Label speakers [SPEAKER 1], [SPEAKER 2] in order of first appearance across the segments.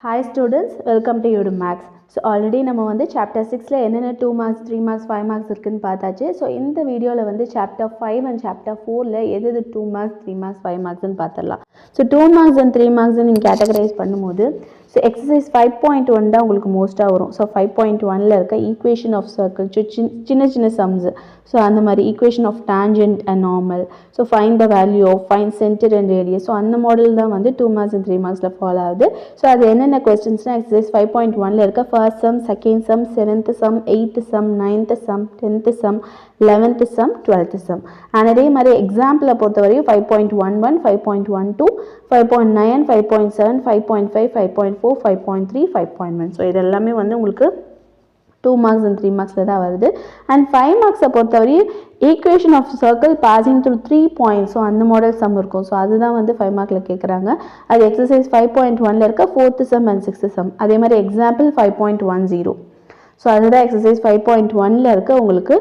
[SPEAKER 1] Hi students, welcome to Udemy Maths. So already நம்ம வந்து chapter 6ல என்னென்ன 2 marks, 3 marks, 5 marks இருக்குன்னு பார்த்தாச்சு. So இந்த வீடியோல வந்து chapter 5 and chapter 4ல எது 2 marks, 3 marks, 5 marksன்னு பார்த்துடலாம். So 2 marks and 3 marks நீங்கள் categorize பண்ணும்போது so exercise 5.1 தான் உங்களுக்கு மோஸ்ட்டாக வரும். ஸோ 5.1ல இருக்க ஈக்குவேஷன் ஆஃப் சர்க்கிள் சின்ன சின்ன சம்ஸ். ஸோ அந்த மாதிரி equation of tangent and normal. So find the value of find centre and radius. So அந்த மாடல் தான் வந்து 2 marks and 3 marksல ஃபாலோ ஆகுது. ஸோ அது என்னென்ன கொஸ்டின்ஸ்னால் எக்ஸசைஸ் 5.1ல இருக்க first sum, second sum, 7th sum, 8th sum, 9th sum, 10th sum, 11th sum, 12th sum. And அதே மாதிரி எக்ஸாம்பிளை பொறுத்தவரையும் 5.11, 5.12, 5.9, 5.7, 5.5, 5.4, 5.3, 5.1. ஸோ இது எல்லாமே வந்து உங்களுக்கு 2 marks and 3 marksல தான் வருது. அண்ட் 5 marksை பொறுத்தவரையும் equation of circle passing through 3 points. So அந்த மாடல் சம் இருக்கும். ஸோ அதுதான் வந்து 5 markல கேட்குறாங்க. அது எக்ஸசைஸ் 5.1ல இருக்க 4th some and 6th sum. அதே மாதிரி எக்ஸாம்பிள் 5.10. ஸோ அதுதான் எக்ஸசைஸ் 5.1ல இருக்க உங்களுக்கு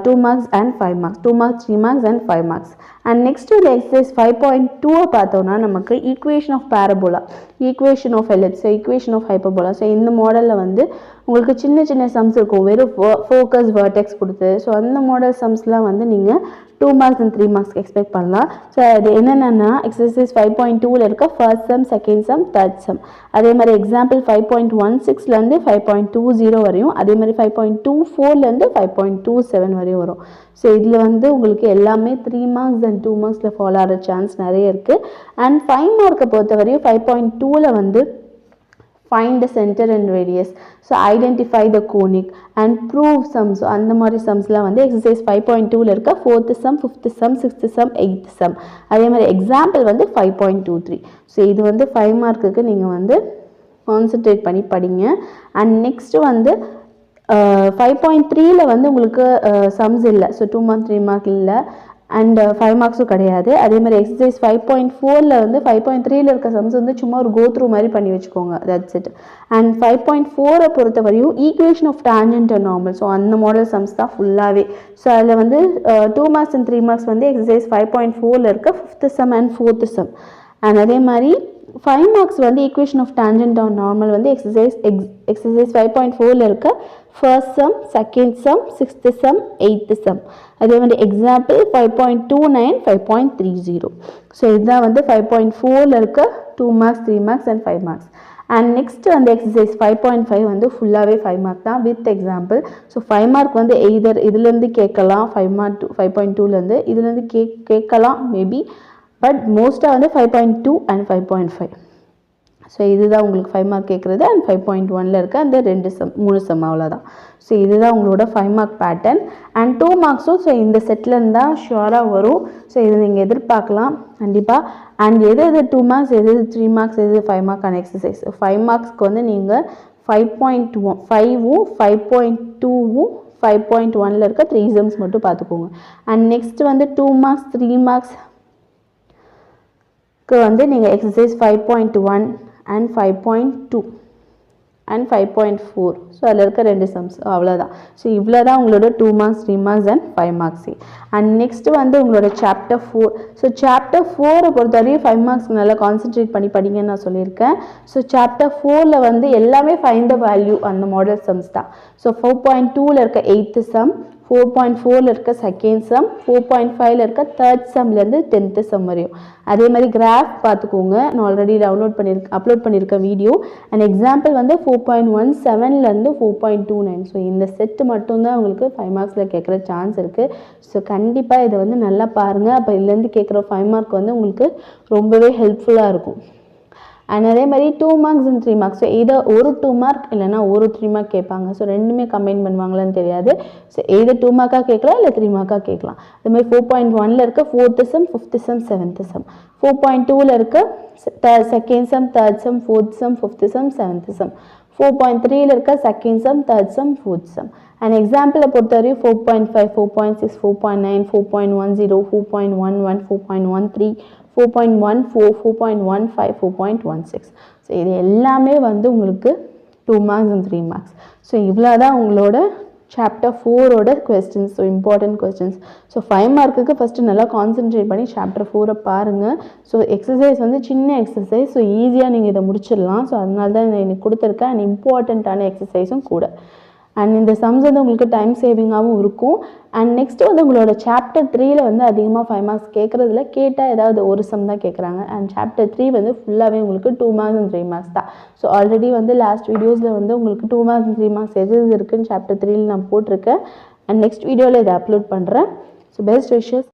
[SPEAKER 1] 2 marks and 5 marks, 2 marks, 3 marks and 5 marks. And next இந்த எக்ஸசைஸ் 5.2 பார்த்தோம்னா நமக்கு equation of parabola, equation of ellipse, equation of hyperbola. So இந்த மாடலில் வந்து உங்களுக்கு சின்ன சின்ன சம்ஸ் இருக்கும், வெறும் ஃபோக்கஸ் வெர்டெக்ஸ் கொடுத்து. ஸோ அந்த மாடல் சம்ஸ்லாம் வந்து நீங்கள் 2 marks and 3 marks எக்ஸ்பெக்ட் பண்ணலாம். ஸோ அது என்னென்னா எக்ஸசைஸ் 5.2ல இருக்க first sum, second sum, third sum. அதே மாதிரி எக்ஸாம்பிள் 5.16லேருந்து 5.20 வரையும், அதே மாதிரி 5.24லேருந்து 5.27 வரையும் வரும். ஸோ இதில் வந்து உங்களுக்கு எல்லாமே 3 marks and 2 marksல ஃபாலோ ஆகிற சான்ஸ் நிறைய இருக்குது. அண்ட் 5 markை பொறுத்தவரையும் 5.2ல வந்து find the center and radius, so identify the conic and prove sums. அந்த மாதிரி சம்ஸ்லாம் வந்து எக்ஸசைஸ் 5.2ல இருக்க 4th sum, 5th sum, 6th sum, 8th sum. அதே மாதிரி எக்ஸாம்பிள் வந்து 5.23. ஸோ இது வந்து 5 மார்க்குக்கு நீங்கள் வந்து கான்சென்ட்ரேட் பண்ணி படிங்க. அண்ட் நெக்ஸ்ட் வந்து 5.3ல வந்து உங்களுக்கு சம்ஸ் இல்லை. ஸோ 2 mark 3 mark இல்லை அண்ட் 5 marksம் கிடையாது. அதே மாதிரி எக்ஸசைஸ் 5.4ல வந்து 5.3ல இருக்க சம்ஸ் வந்து சும்மா ஒரு கோ த்ரூ மாதிரி பண்ணி வச்சுக்கோங்க, தட்ஸ் இட். அண்ட் 5.4 பொறுத்த வரையும் equation of tangent and normal. So அந்த மாடல் சம்ஸ் தான் ஃபுல்லாகவே. ஸோ அதில் வந்து 2 marks and 3 marks வந்து எக்ஸசைஸ் 5.4ல இருக்க 5th sum and 4th sum. And அதே மாதிரி 5 marks வந்து equation of tangent and normal வந்து எக்ஸசைஸ் 5.4ல இருக்க first sum, second sum, 6th sum, 8th sum. அதே மாதிரி எக்ஸாம்பிள் 5.29, 5.30. ஸோ இதுதான் வந்து 5.4ல இருக்க 2 marks, 3 marks and 5 marks. And next அந்த எக்ஸசைஸ் 5.5 வந்து ஃபுல்லாகவே 5 mark தான் வித் எக்ஸாம்பிள். ஸோ 5 mark வந்து எய்தர் இதுலேருந்து கேட்கலாம், 5.2லேருந்து இதுலேருந்து கேட்கலாம் மேபி, பட் மோஸ்ட்டாக வந்து 5.2 அண்ட் 5.5. ஸோ இதுதான் உங்களுக்கு 5 mark கேட்குறது. அண்ட் 5.1ல இருக்க அந்த 3 சம் அவ்வளோதான். ஸோ இதுதான் உங்களோட 5 mark பேட்டர்ன். அண்ட் 2 marksம் ஸோ இந்த செட்லேருந்து தான் ஷுவராக வரும். ஸோ இது நீங்கள் எதிர்பார்க்கலாம் கண்டிப்பாக. அண்ட் எது 2 marks, எது 3 marks, எது 5 mark ஆன எக்ஸசைஸ். 5 marksக்கு வந்து நீங்கள் 5.5ம் 5.2ம் 5.1ல இருக்க 3 sums மட்டும் பார்த்துக்கோங்க. அண்ட் நெக்ஸ்ட் வந்து 2 marks, 3 marks வந்து நீங்கள் எக்ஸசைஸ் 5.1 அண்ட் 5.2 அண்ட் 5.4. ஸோ அதில் இருக்க 2 சம்ஸ் அவ்வளோதான். ஸோ இவ்வளோ தான் உங்களோட 2 marks, 3 marks and 5 marks. And next வந்து உங்களோட சாப்டர் 4. ஸோ சாப்டர் 4 பொறுத்தவரையும் 5 marks நல்லா கான்சென்ட்ரேட் பண்ணி படிங்கன்னு நான் சொல்லியிருக்கேன். ஸோ சாப்டர் 4ல வந்து எல்லாமே ஃபைண்ட் த வேல்யூ அந்த மாடல் சம்ஸ் தான். ஸோ 4.2ல இருக்க 8th sum, 4.4ல இருக்க செகண்ட் சம், 4.5ல இருக்க தேர்ட் சம்லேருந்து 10th sum வரையும். அதே மாதிரி கிராஃப் பார்த்துக்கோங்க, நான் ஆல்ரெடி அப்லோட் பண்ணியிருக்க வீடியோ. அண்ட் எக்ஸாம்பிள் வந்து 4.17லேருந்து 4.29. ஸோ இந்த செட்டு மட்டும்தான் உங்களுக்கு 5 marksல கேட்குற சான்ஸ் இருக்குது. ஸோ கண்டிப்பாக இதை வந்து நல்லா பாருங்கள். அப்போ இதுலேருந்து கேட்குற 5 mark வந்து உங்களுக்கு ரொம்பவே ஹெல்ப்ஃபுல்லாக இருக்கும். அண்ட் அதே மாதிரி 2 marks and 3 marks. ஸோ இதை ஒரு 2 mark இல்லைனா ஒரு 3 mark கேட்பாங்க. ஸோ ரெண்டுமே கம்பைன் பண்ணுவாங்களான்னு தெரியாது. ஸோ எதை 2 mark-ஆக கேட்கலாம் இல்லை 3 mark-ஆக கேட்கலாம். அதே மாதிரி 4.1ல இருக்க 4th sum, 5th sum, 7th sum. 4.2ல இருக்க second sum, third sum, 4th sum, 5th sum, 7th sum. 4.3ல இருக்க second sum, third sum, 4th sum. And எக்ஸாம்பிளை பொறுத்தவரையும் 4.5, 4.6, 4.9, 4.10, 4.11, 4.13, 4.14, 4.15, 4.16. ஸோ இது எல்லாமே வந்து உங்களுக்கு 2 marks and 3 marks. ஸோ இவ்வளோ தான் உங்களோட சாப்டர் 4ஓட questions. So important questions. So 5 மார்க்குக்கு ஃபஸ்ட்டு நல்லா கான்சென்ட்ரேட் பண்ணி சாப்டர் 4 பாருங்கள். ஸோ எக்ஸசைஸ் வந்து சின்ன எக்ஸசைஸ். ஸோ ஈஸியாக நீங்கள் இதை முடிச்சிடலாம். ஸோ அதனால தான் நான் இன்னைக்கு கொடுத்துருக்கேன். அண்ட் இம்பார்ட்டண்ட்டான எக்ஸசைஸும் கூட. அண்ட் இந்த சம்ஸ் வந்து உங்களுக்கு டைம் சேவிங்காகவும் இருக்கும். அண்ட் நெக்ஸ்ட்டு வந்து உங்களோட சாப்டர் 3ல வந்து அதிகமாக 5 மார்க்ஸ் கேட்குறதுல கேட்டால் ஏதாவது ஒரு சம் தான் கேட்குறாங்க. அண்ட் சாப்டர் 3 வந்து ஃபுல்லாகவே உங்களுக்கு 2 மார்க்ஸ் அண்ட் 3 மார்க்ஸ் தான். ஸோ ஆல்ரெடி வந்து லாஸ்ட் வீடியோஸில் வந்து உங்களுக்கு 2 மார்க்ஸ் அண்ட் 3 மார்க்ஸ் எது இருக்குன்னு சாப்டர் 3ல நான் போட்டிருக்கேன். அண்ட் நெக்ஸ்ட் வீடியோவில் இதை அப்லோட் பண்ணுறேன். So best wishes.